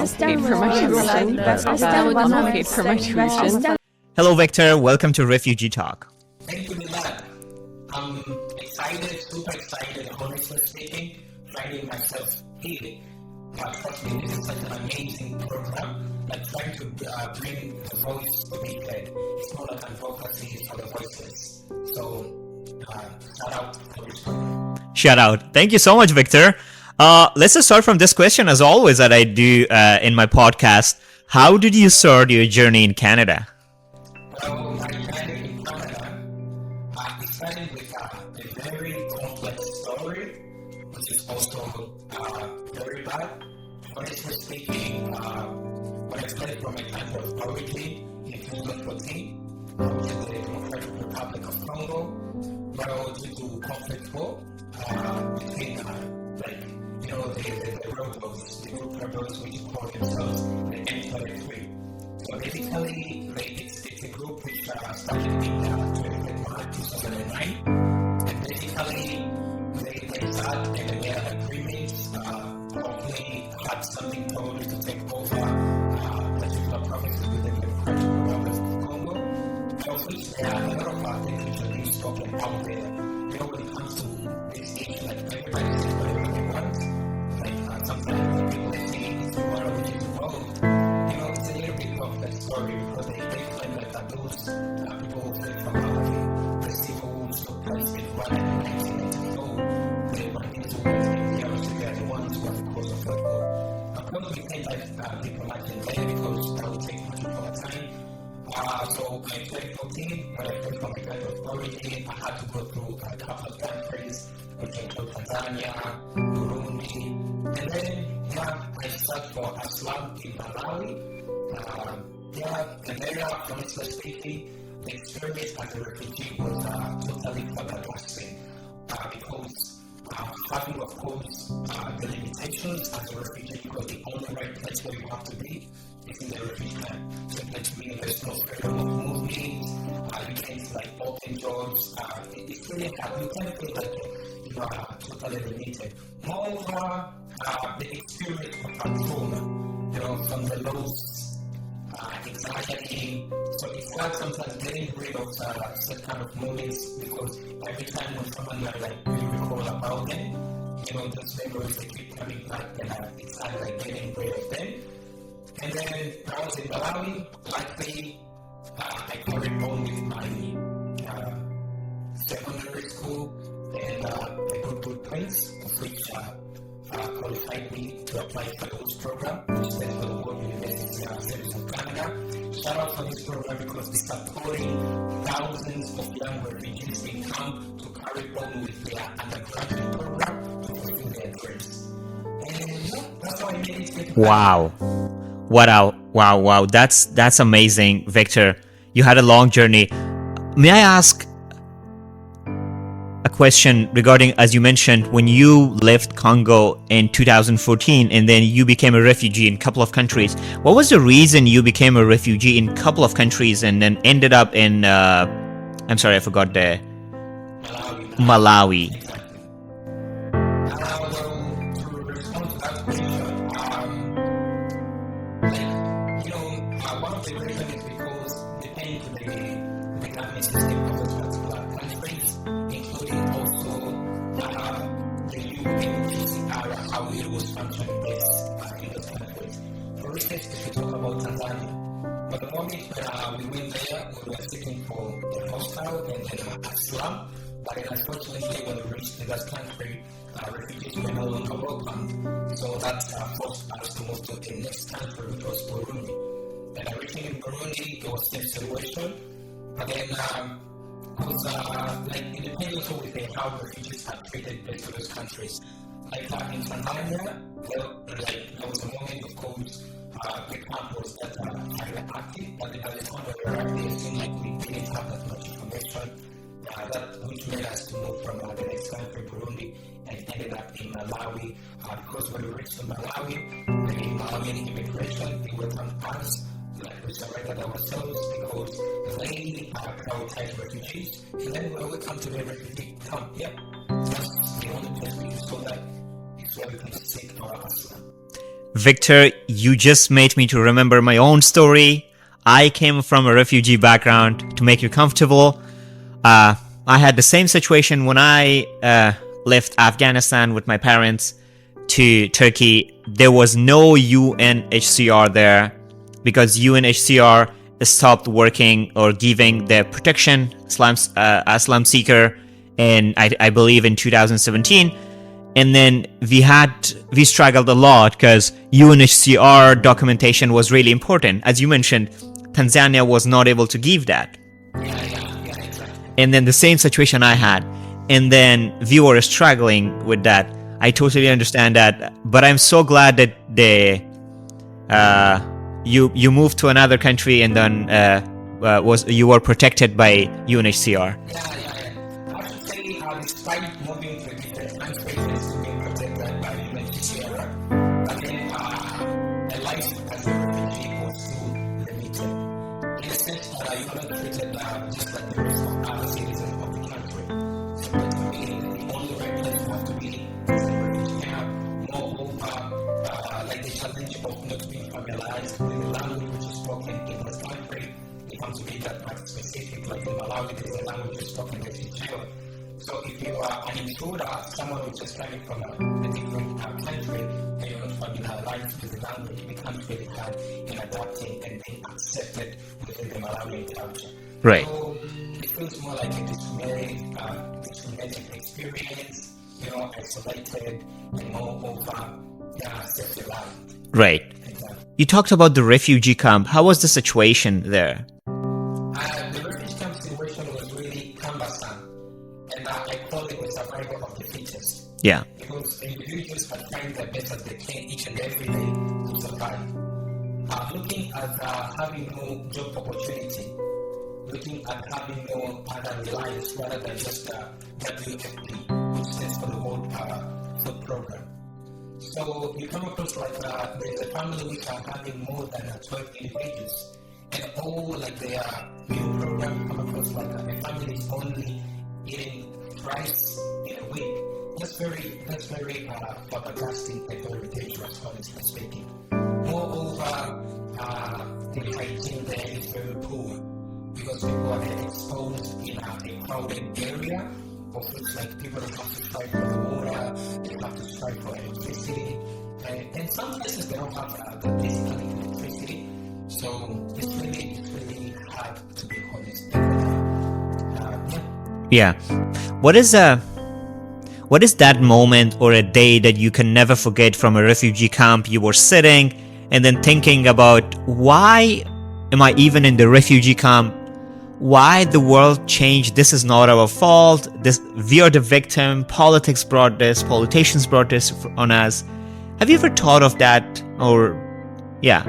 paid for my tuition. That would not have paid for my tuition. Hello, Victor. Welcome to Refugee Talk. Thank you, Milan. I'm excited, super excited, honestly speaking, finding myself here. Trust me, this is such an amazing program. Like trying to bring the voice to be heard. It's more like advocacy for the voiceless. So, shout out for this program. Shout out. Thank you so much, Victor. Let's just start from this question, as always, that I do in my podcast. How did you start your journey in Canada? Well, my journey in Canada, it started with a very complex story, which is also very bad. Honestly speaking, when I started from a country of origin in 2014, which is the Democratic Republic of Congo, well, due to conflict war between, the rebels, the group rebels which call themselves the M23. So basically, it's a group which started in 2009, and basically they start and they had agreements, hopefully had something totally to take over particular provinces within the Democratic Republic of Congo. And of which there are a lot of things which are being spoken out there. When it comes to this issue, like everybody says whatever they want, like sometimes people say it's the world which is involved. It's a little bit complex story because they claim that those people who fled from Malawi, the civil wars took place in 1994. They were influenced in the Australia, they are the ones who are the cause of that war. Of course, we can't let people imagine there because that would take much more time. So in 2014, when I came from a country of origin, I had to go through a couple of countries, which include Tanzania, Burundi, and then I searched for asylum in Malawi. And then, honestly speaking, the experience as a refugee was totally flabbergasting because having, of course, the limitations as a refugee, because the only right place where you have to be is in the refugee camp. So it means there's no freedom of movement, you can't open jobs, it's really hard. You can feel like you are totally limited. Moreover, the experience of trauma, from the lows, anxiety, so it's hard sometimes getting rid of certain kind of moments because every time when someone you recall about them, those memories they keep coming back and it's hard getting rid of them. And then I was in Malawi, luckily I carried on with my secondary school and I got good grades, of which qualified me to apply for those program, which stands for the World University Service of Canada. Shout out for this program because it's supporting thousands of young refugees in camp to carry on with their undergraduate program to fulfill their dreams. And that's how I made it. Wow. Wow. That's amazing, Victor. You had a long journey. May I ask a question regarding, as you mentioned, when you left Congo in 2014 and then you became a refugee in a couple of countries, what was the reason you became a refugee in a couple of countries and then ended up in, I'm sorry, I forgot the... Malawi. One of the reasons is because depending on the government system of those particular countries, including also the UNHCR, how it was functioning best in those countries. For instance, if you talk about Tanzania, but the moment we went there, we were seeking for a hostel and then asylum, but then unfortunately when we reached that country, refugees were no longer welcome. So that forced us to move to the next country, which was Burundi. And everything in Burundi, it was the same situation. But then, it depends also with how refugees are treated based on those countries. Like in Tanzania, there was a moment, of course, the camp was that highly active, but by the time we arrived there, it seemed like we didn't have that much information, which made us to move from the next country, Burundi, and ended up in Malawi. Because when we reached Malawi, the Malawian immigration, they welcomed us. We surrendered ourselves because they prioritize refugees. And then when we come to the refugee camp, that's the only place we saw that is where we can seek our asylum. Victor, you just made me to remember my own story. I came from a refugee background. To make you comfortable, I had the same situation when I left Afghanistan with my parents to Turkey. There was no UNHCR there because UNHCR stopped working or giving the protection asylum seeker, and I believe in 2017. And then we struggled a lot because UNHCR documentation was really important. As you mentioned, Tanzania was not able to give that. And then the same situation I had. And then we were struggling with that. I totally understand that. But I'm so glad that you moved to another country and then you were protected by UNHCR. Actually, despite moving to different countries and being protected by UNHCR, but then the life as a refugee was too limited. In a sense, you are not treated just like the rest of other citizens of the country. So, but to me, the only right place you have to be is a refugee camp. Moreover, like the challenge of not being familiarized with the language which is spoken in this country, it comes to be that much specific. Like in Malawi, there is a language spoken that is German. So if you are an intruder, someone who's just coming from a different country, and you're not familiarized with the language, it becomes very hard in adapting and being accepted within the Malawian culture. Right. So it feels more like a discriminating experience, isolated, and moreover, self-reliant. Right. Exactly. You talked about the refugee camp. How was the situation there? The refugee camp situation was really cumbersome. And I call it the survival of the fittest. Yeah. Because individuals are trying their best as they can each and every day to survive. Looking at having no job opportunity, looking at having no other reliance rather than just WFP, which stands for the World Food Program. So you come across like there's a family which are having more than 12 individuals, and all like their meal program, you come across like a family is only eating rice in a week. That's very flabbergasting and very dangerous, honestly speaking. Moreover, the hygiene there is very poor because people are then exposed in a crowded area, of which like people have to strive for the water, they have to strive for electricity, and some places they don't have the basic electricity. So it's really hard to be honest. Yeah. What is that moment or a day that you can never forget from a refugee camp? You were sitting and then thinking about, why am I even in the refugee camp? Why the world changed? This is not our fault. We are the victim. Politics brought this. Politicians brought this on us. Have you ever thought of that? Or, yeah.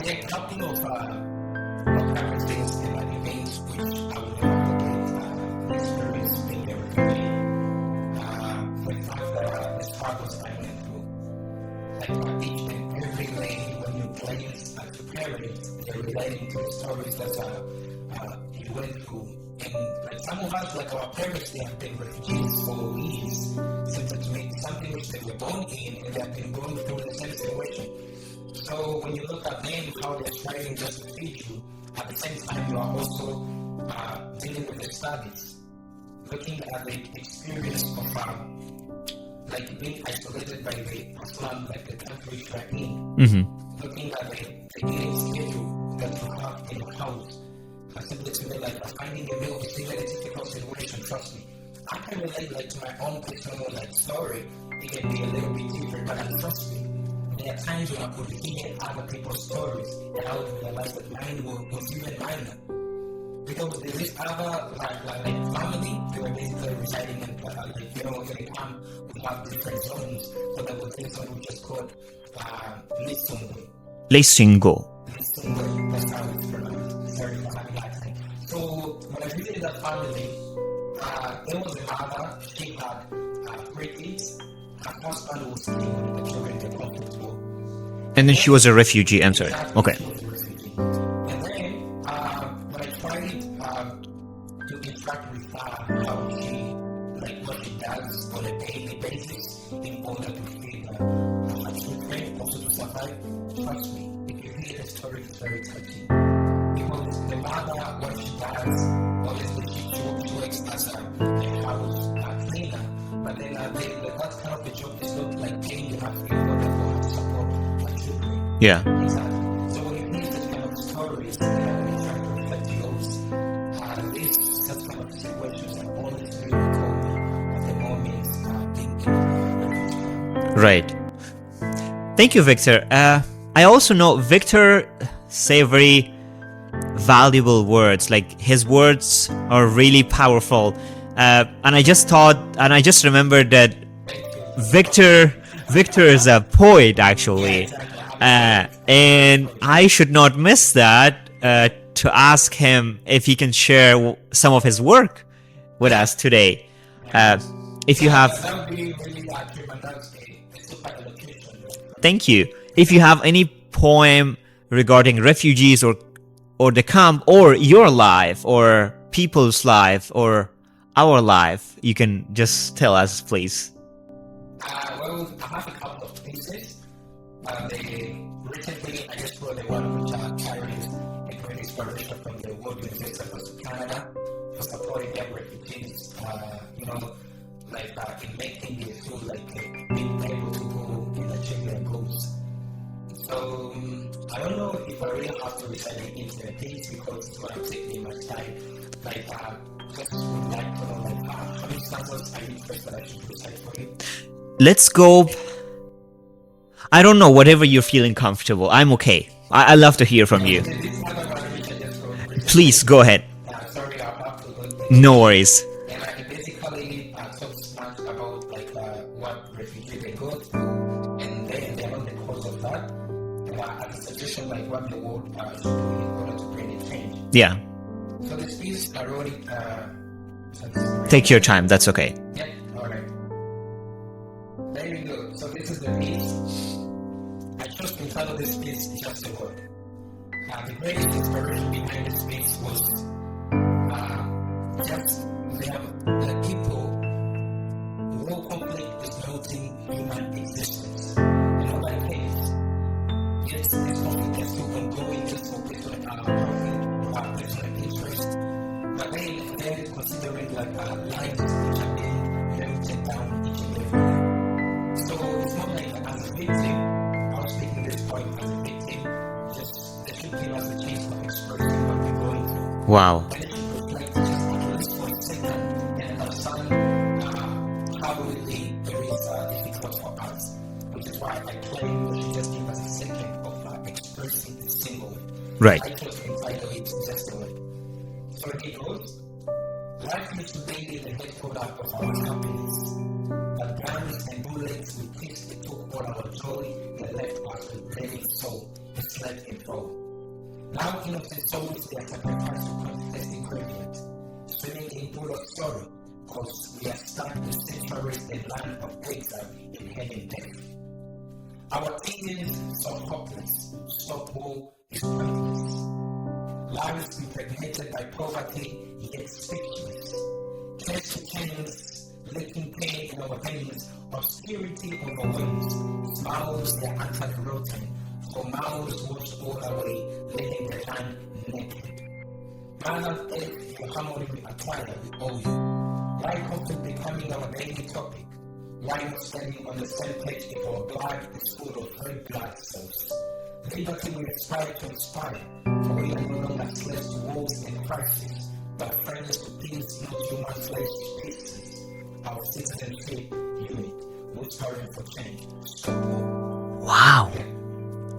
There are a couple of things and events which I will never forget. The experience being a refugee. For example, the struggles I went through. Like each and every day when you glance at your parents, they're relating to the stories that you went through. And like some of us, like our parents, they have been refugees for years. Something which they were born in, and they have been going through the same situation. So when you look at them, how they're striving just to feed you, at the same time you are also dealing with the studies, looking at the experience of like being isolated by the Islam, like the country you are in, looking at the eating schedule that you have in your house. Simply to me, like finding a meal is still a difficult situation. Trust me, I can relate like to my own personal like story. It can be a little bit different, but trust me. There are times when I could hear other people's stories and I would realize that mine was even minor. Because there is other like family, they were basically residing in in a camp, we have different zones. So there was this one which is called Lissungo. Lesingo. Lissungo, that's how it's pronounced. It's very Latin. So when I visited that family, there was a mother, she had 3 kids. Her husband was killed, the children in the conflict war. And then she was a refugee. I'm sorry. Okay. And then, when I tried to interact with her, how she, like what she does on a daily basis in order to feed her children, also to survive. Trust me, if you hear the story, it's very touching. Because the mother, what she does, obviously she works as a house cleaner, but then that kind of a job is not like paying enough in order for her to support her children. Yeah. Exactly. So when you hear this kind of stories, when you try to reflect yours, this such kind of situations are always really common at the moment in Right. Thank you, Victor. I also know Victor say very valuable words. Like his words are really powerful. And I just remembered that Victor is a poet actually. And I should not miss that to ask him if he can share some of his work with us today. If you have, thank you. If you have any poem regarding refugees or the camp or your life or people's life or our life, you can just tell us, please. Well, I have a couple of pieces. Recently, I just wrote the one which carries a great inspiration from the World Youth Festival of Canada for supporting their refugees. In making it feel like being able to go and achieve their goals. So I don't know if I really have to recite it into the piece because it's going to take me much time. Just would like to know how many stanzas are you first that I should recite for you? Let's go. I don't know, whatever you're feeling comfortable. I'm okay. I love to hear from you. Please go ahead. Sorry, I'll have to go. No worries. And it basically talks much about what refugees they go through, and they're not the cause of that. As a suggestion, what the world should do in order to bring a change. Yeah. So this piece, I wrote it. Take your time. That's okay. Yeah. All right. There you go. So this is the piece. I chose to entitle this piece just a word. The greatest inspiration behind this piece was just the people. War conflict is melting human existence. In other case, yes, this conflict is still ongoing just for personal interest. But then they're considering lives which are being melted down each and every year. So it's not like as a victim, I was making this point as a victim, just they should give us a chance of expressing what we're going through. Wow. And they should reflect just at least for a second and understand how really there is difficult for us. Which is why I claim we should just give us a second of expressing the single word. Right. I chose to entitle it just a word. So it goes. Life used to be the headquarters of our happiness. But guns and bullets we kissed, they took all our joy and left us with bleeding soul, a slept in fall. Now innocent souls they are sacrificed to contest the graveyard, swimming in pool of sorrow, cause we are stuck in centuries in land of exile in heaven death. Our teens so hopeless, stop war is pointless. Lives impregnated by poverty, yet speechless. Church to chains, licking pain in our veins, obscurity overwhelms. Smiles their utterly rotten, for mouths washed all away, leaving the land naked. Man on earth, your harmony we acquire, we owe you. Why conflict becoming our daily topic? Why not standing on the same page if our blood is full of red blood cells? Liberty we aspire to inspire, for we are no longer slaves to wars and crises, but friends to peace, not human slaves to pieces. Our citizenship unit, whispering for change. Stop war. Wow.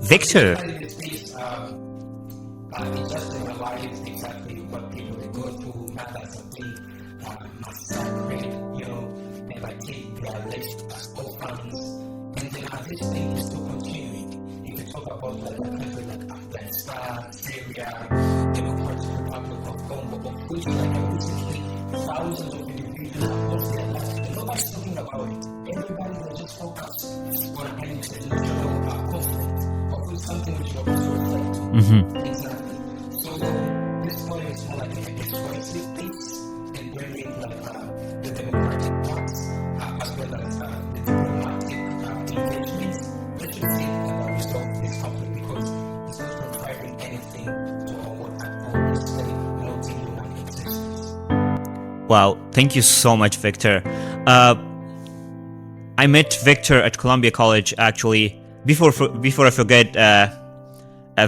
Victor. This piece, it just realized exactly what people they go through, mothers are being massacred, never take their left as orphans, and then this thing is still continuing. If you talk about countries like Afghanistan, Syria, Democratic Republic of Congo, of which recently thousands of individuals have lost their lives, and nobody's talking about it. Everybody will just focus on an international conflict, of which something which you also reflect to. Mm-hmm. Exactly. So this poem is more like a persuasive piece and bringing the democratic parts Wow, thank you so much, Victor. I met Victor at Columbia College, actually. Before I forget,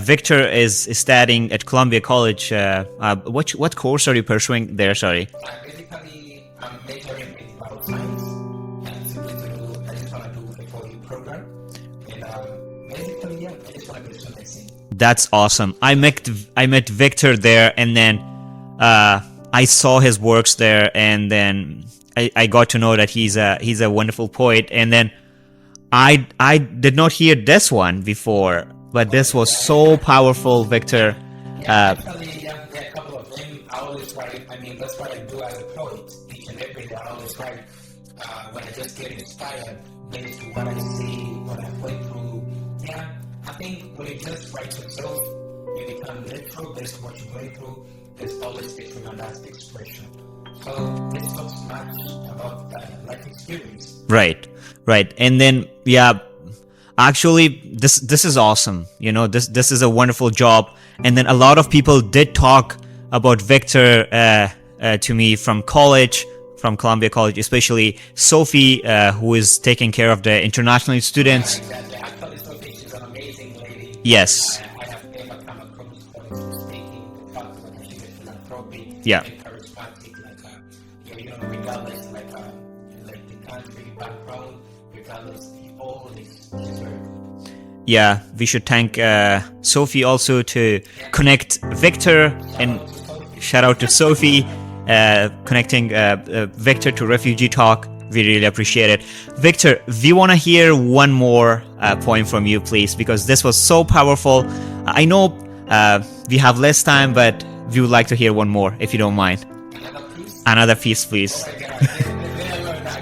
Victor is studying at Columbia College. What course are you pursuing there? Sorry. Basically, I'm majoring in bioscience, and simply I just want to do the 4-year program. And basically, yeah, I just want to do some medicine. That's awesome. I met Victor there, and then I saw his works there, and then I got to know that he's a wonderful poet. And then I did not hear this one before, but this was so powerful, Victor. Actually, a couple of them. I always write. I mean, that's what I do as a poet. Each and every day, I always write when I just get inspired based on what I see, what I went through. Yeah, I think when you just write yourself, you become literal based on what you're going through. There's always different on that expression. So this talks much about life experience. Right. And then, yeah, actually, this is awesome. You know, this is a wonderful job. And then a lot of people did talk about Victor to me from college, from Columbia College, especially Sophie, who is taking care of the international students. Exactly. Actually, Sophie, she's an amazing lady. Yes. I have never come across colleagues speaking the fact that she's a philanthropic, Yeah. and charismatic, regardless, like the country background, regardless, all this, she's very good. Yeah, we should thank Sophie also to connect Victor, and shout out to Sophie connecting Victor to Refugee Talk. We really appreciate it. Victor, we want to hear one more poem from you, please, because this was so powerful. I know we have less time, but we would like to hear one more, if you don't mind. Another piece, please.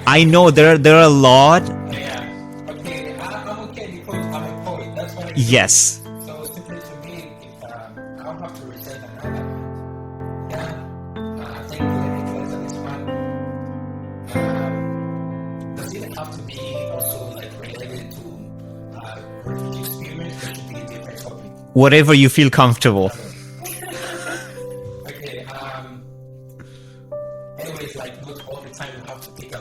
I know there are a lot. Yeah. Okay, I'm okay because I'm a poet. That's what I do. Yes. So simply to me, if I'll have to recite another one. Yeah. Thank you, because of this one. Does it have to be also like related to refugee experience, or should be a different topic? Whatever you feel comfortable. Okay. Anyways, like not all the time you have to speak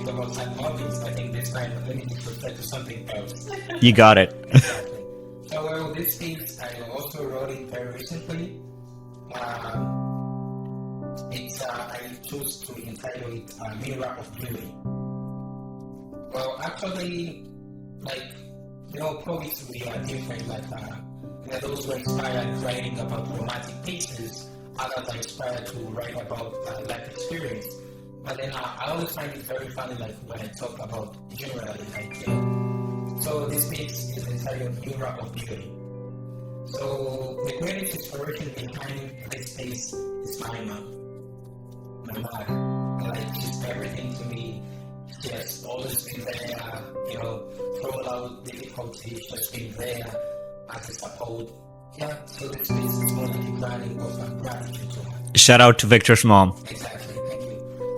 about side hobbies. I think this time let me just refer to something else. You got it. Exactly. So well, this piece I also wrote it very recently. I chose to entitle it "Mirror of Beauty." Well, actually, poets we are different. There are those who are inspired writing about romantic pieces. Others are inspired to write about life experience. But then I always find it very funny, when I talk about generally, So this piece is entitled "Mirror of Beauty." So the greatest inspiration behind this piece is my mom. My mother, she's everything to me. She has always been there, through all difficulties. She's been there as a support. Yeah, so this piece is more like a grounding of gratitude to her. Shout out to Victor's mom. Exactly, thank you.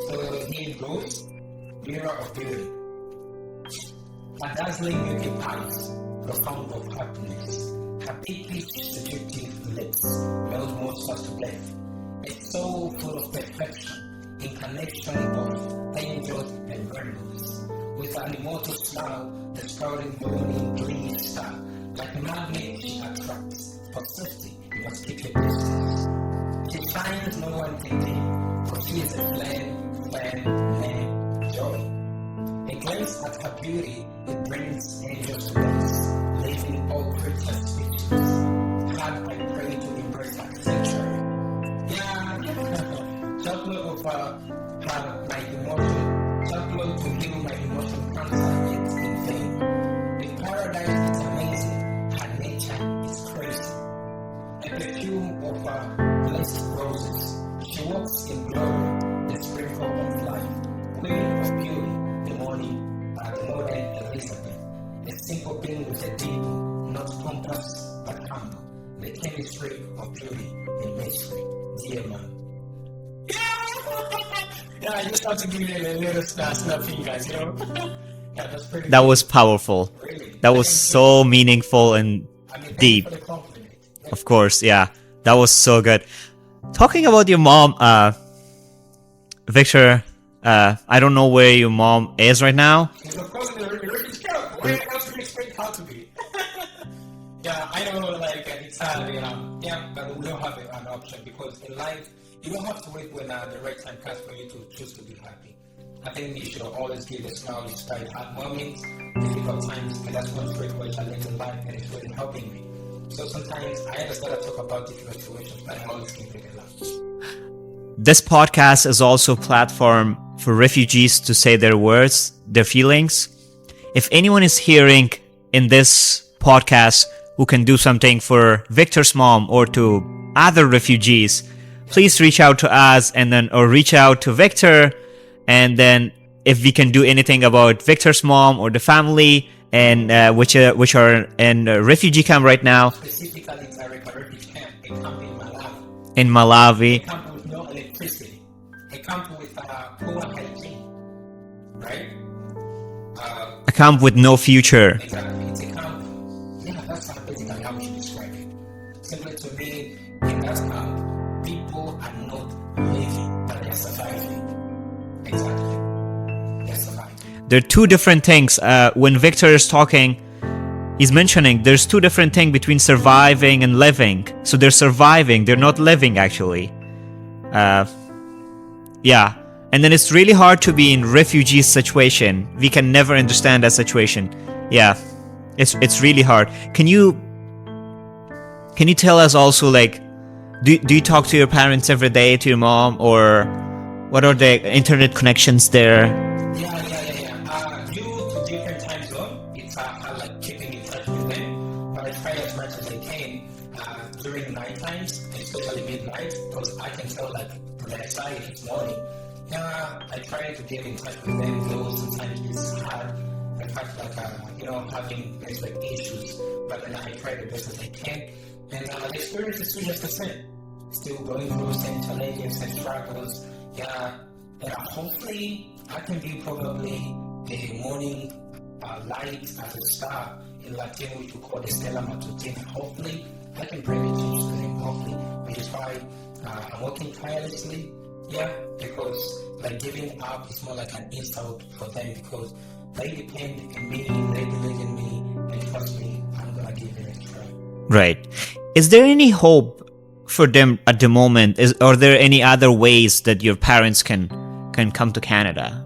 So here it goes, Mirror of Beauty. A dazzling beauty eyes, profound of happiness. Her deeply seductive lips, melt monsters to death. It's so full of perfection, incarnation of angels and rainbows. With an immortal smile, the sprouting morning gleaming star. Like a magnet she attracts, for safety you must keep your distance. She shines no one can dim, for she is a flame, named joy. A glance at her beauty, it brings angels to dance, leaving all creatures speechless. Had I pray to embrace her sanctuary. Yeah, chocolate of my emotion, chocolate to heal my emotion cancer, yet in vain. The paradise is amazing, her nature is crazy. A perfume of blessed roses, she walks in glory, the sprinkle of life, queen of beauty, the modern Elizabeth, a simple being with a deep, not pompous but humble, the chemistry of beauty and mystery, dear man. Yeah, I just have to give you a little snap fingers, Yeah, that's pretty. That was powerful. Really? That was so meaningful and deep. For the compliment. Of course, yeah. That was so good. Talking about your mom, Victor, I don't know where your mom is right now. She's of course in the refugee camp. Where else do you expect her to be? Yeah, I know, like, it's hard, yeah, but we don't have an option because in life, you don't have to wait when the right time comes for you to choose to be happy. I think you should always give a smile despite hard moments, difficult times, and that's one trait which I learned in life and it's really helping me. So sometimes I understand to talk about different situations, but I always keep it a laugh. This podcast is also a platform for refugees to say their words, their feelings. If anyone is hearing in this podcast who can do something for Victor's mom or to other refugees, please reach out to us or reach out to Victor. And then if we can do anything about Victor's mom or the family and which are in a refugee camp right now. Specifically, it's a refugee camp, a camp in Malawi. In Malawi. A camp with no electricity. A camp with poor hygiene. Right? A camp with no future. Exactly. It's a camp. Yeah, that's basically how we should describe it. Simply to me, in that camp, people are not living, but they're surviving. Exactly. They're surviving. There are two different things. When Victor is talking, he's mentioning there's two different things between surviving and living. So they're surviving, they're not living actually. Yeah. And then it's really hard to be in refugee situation. We can never understand that situation. Yeah. It's really hard. Can you tell us also, like, do you talk to your parents every day, to your mom, or what are the internet connections there? Yeah. Due to different time zone, it's like keeping in touch with them. But I try as much as I can during night times, especially midnight, because I can tell like their side it's morning. Yeah, I try to get in touch with them, though sometimes it's hard. The fact like having like issues, but then I try the best as I can. And the experience is still just the same. Still going through same challenges and struggles. Yeah, hopefully I can be probably the morning light as a star in Latin, which we call the Stella Matutina. Hopefully I can bring it to them, hopefully, which is why I'm working tirelessly. Yeah, because like giving up is more like an insult for them because they depend on me, they believe in me, and trust me, I'm gonna give it a try. Right. Is there any hope for them at the moment? Are there any other ways that your parents can come to Canada?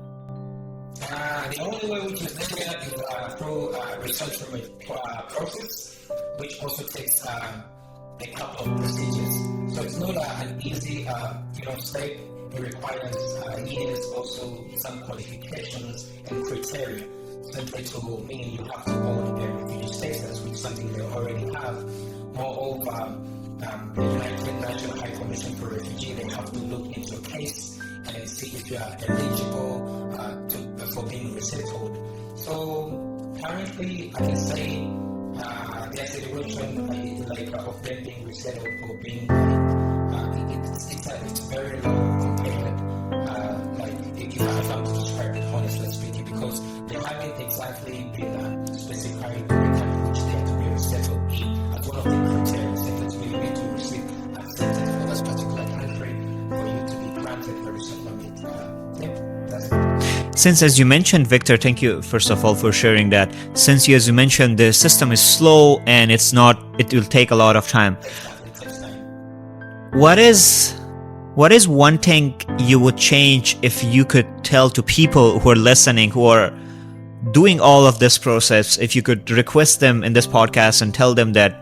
The only way which is there is through resettlement process, which also takes a couple of procedures. So it's not an easy step. It requires years, also some qualifications and criteria. Simply to mean you have to hold a refugee status, which is something they already have. Moreover, the United Nations High Commission for Refugee, they have to look into a case and see if you are eligible for being resettled. So currently, I can say their situation like of them being resettled or being it's very low compared. If I'm to describe it honestly speaking, because they haven't exactly been specified the time in which they have to be resettled in as one of the criteria that we need to receive acceptance for this particular country for you to be granted a resettlement. That's it. Since, as you mentioned, Victor, thank you first of all for sharing that. Since, as you mentioned, the system is slow and it will take a lot of time. Exactly, it takes time. What is one thing you would change if you could tell to people who are listening, who are doing all of this process, if you could request them in this podcast and tell them that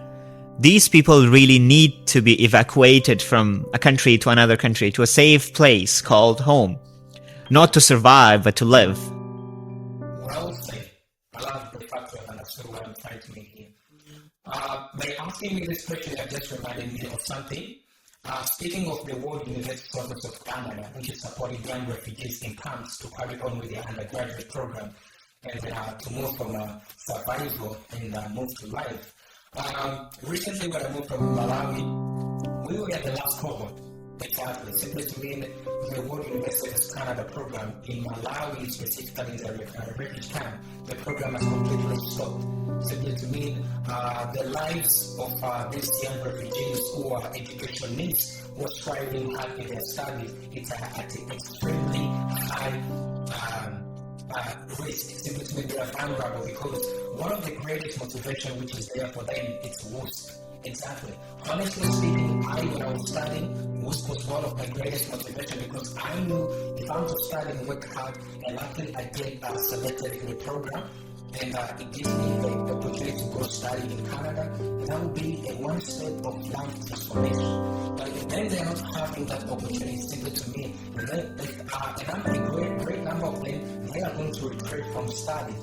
these people really need to be evacuated from a country to another country, to a safe place called home, not to survive, but to live? Well said. I love the fact that I understood what I'm trying to make here. By asking me this question, that just reminded me of something. Speaking of the World University Service of Canada, which is supporting young refugees in camps to carry on with their undergraduate program and to move from survival and move to life. Recently, when I moved from Malawi, we were at the last cohort. Exactly. Simply to mean the World University of Canada program in Malawi, specifically in the refugee camp, the program has completely stopped. Simply to mean the lives of these young refugees who are education needs, who are striving hard in their studies, it's at an extremely high risk. Simply to mean they are vulnerable because one of the greatest motivation which is there for them is work. Exactly. Honestly speaking, when I was studying, work was one of my greatest motivation because I knew if I'm to study and work hard, and luckily I get selected in the program, and it gives me the opportunity to go study in Canada, that would be a one step of life transformation. But if then they're not having that opportunity, simply to me, and I'm a great number of them, they are going to retreat from study.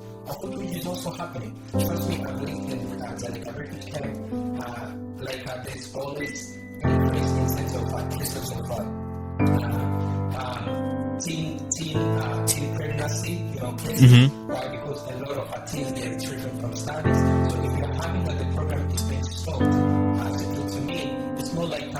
Which is also happening. Trust me, I believe in the refugee camp. There's always increased instance of cases of teen pregnancy, cases, right? Because a lot of teens get retreating from studies. So if you're having that the program is being stopped, to me, it's more like a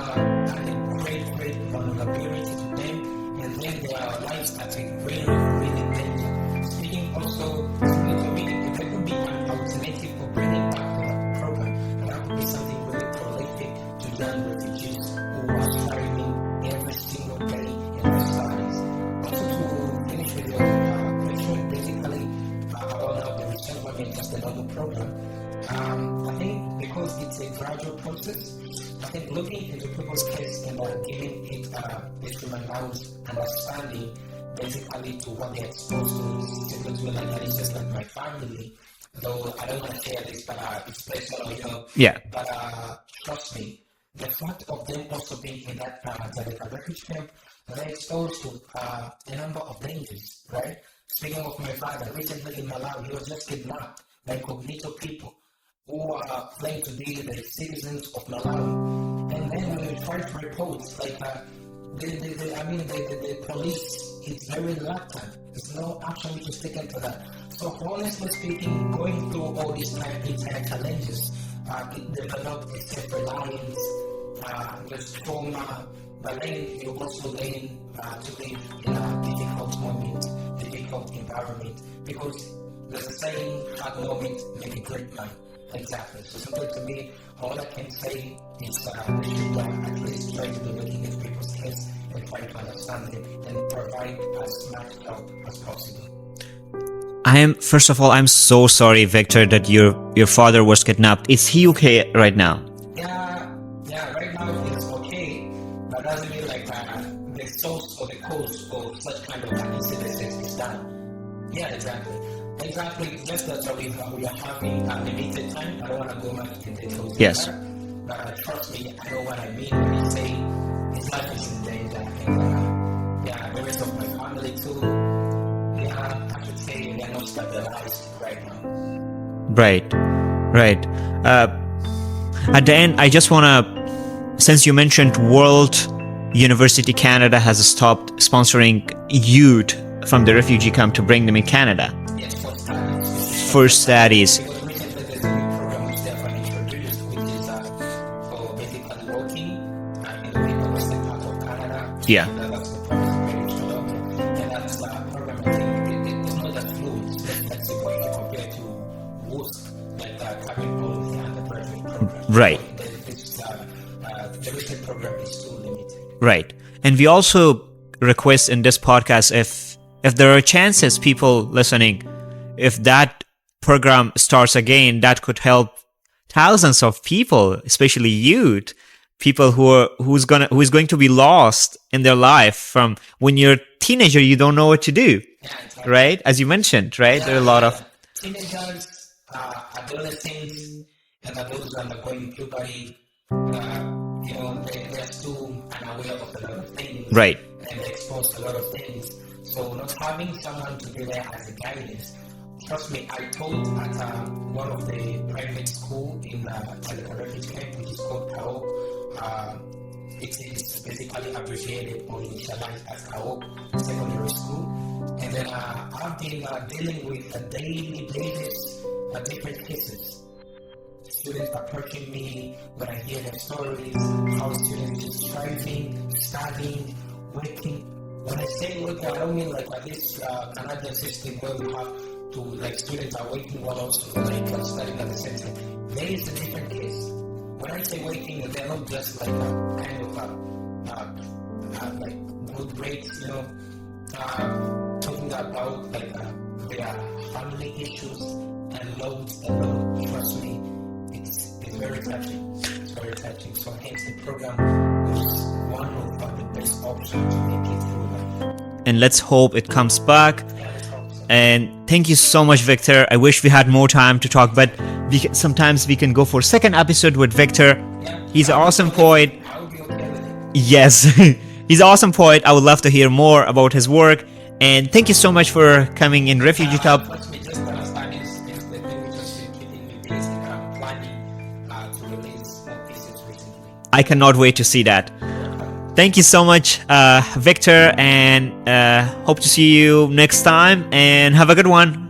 great vulnerability to them, and then their lives are really danger. Speaking also, to me, if there could be an alternative for bringing back the program, and that would be something really prolific to young refugees who are striving every single day in their studies. Also, to finish with your question, basically, about the resettlement just another program, I think because it's a gradual process, I think looking into people's case and giving it a humanized understanding basically to what they're exposed to, simply to like it's just like my family. Though I don't want to share this, but it's personal, Yeah. But trust me, the fact of them also being in that refugee camp, they're exposed to a number of dangers, right? Speaking of my father, recently in Malawi, he was just kidnapped by incognito people who are claimed to be the citizens of Malawi. And then when we try to report, like, the police is very reluctant. There's no action which is taken to that. So honestly speaking, going through all these entire challenges, it developed a self-reliance, there's trauma, but then you also learn to live in a difficult moment, difficult environment, because there's a saying, hard moment make a great man. Exactly. So simply to me, all I can say is we should at least try to be looking at people's case and try to understand them and provide as much help as possible. First of all, I'm so sorry, Victor, that your father was kidnapped. Is he okay right now? Yeah, right now he's okay, but doesn't mean like the source or the cause of such kind of incidences is done. Yeah, exactly. Just that we are having a limited time. I don't want to go much into details. Yes. But trust me, I know what I mean when you say his life is in danger. And the rest of my family too. I should say they are not stabilized right now. Right. At the end, I just want to, since you mentioned World University Canada has stopped sponsoring youth from the refugee camp to bring them in Canada. Yes, for studies. Because recently there's a new program which they have introduced, which is for basically working in the western part of Canada. Yeah. That's the program very introduced. And that's a program, I think, it's not that fluid, it's very flexible if you compare to work, like having all the undergraduate programs. Right. So the recent program is too limited. Right. And we also request in this podcast, if there are chances, people listening, if that program starts again, that could help thousands of people, especially youth, people who is going to be lost in their life. From when you're a teenager, you don't know what to do, exactly. Right? As you mentioned, right? There are a lot of teenagers, adolescents, and those undergoing puberty. They're still unaware of a lot of things, right. And they're exposed to a lot of things. So not having someone to be there as a guidance. Trust me, I taught at one of the private school in the refugee camp, which is called KAOK. It's basically abbreviated or initialized as KAOK Secondary School. And then I've been dealing with a daily basis different cases. students approaching me, when I hear their stories, how students just striving, studying, working. When I say working, I don't mean like this Canadian system where we have to, like, students are working while also like studying at the same time. There is a different case. When I say working, they're not just like a kind of like good grades, you know, talking about like their family issues and loans alone. Trust me, it's very touching. It's very touching. So hence the program was one of the best options to make it through life. And let's hope it comes back. Yeah, let's hope so. And thank you so much, Victor. I wish we had more time to talk, but sometimes we can go for second episode with Victor. Yeah. He's an awesome poet. I will be okay with it. Yes, he's an awesome poet. I would love to hear more about his work. And thank you so much for coming in Refugee Talk. What we just understand is the thing we just keeping me busy. I'm planning to release more pieces recently. I cannot wait to see that. Thank you so much, Victor, and hope to see you next time, and have a good one.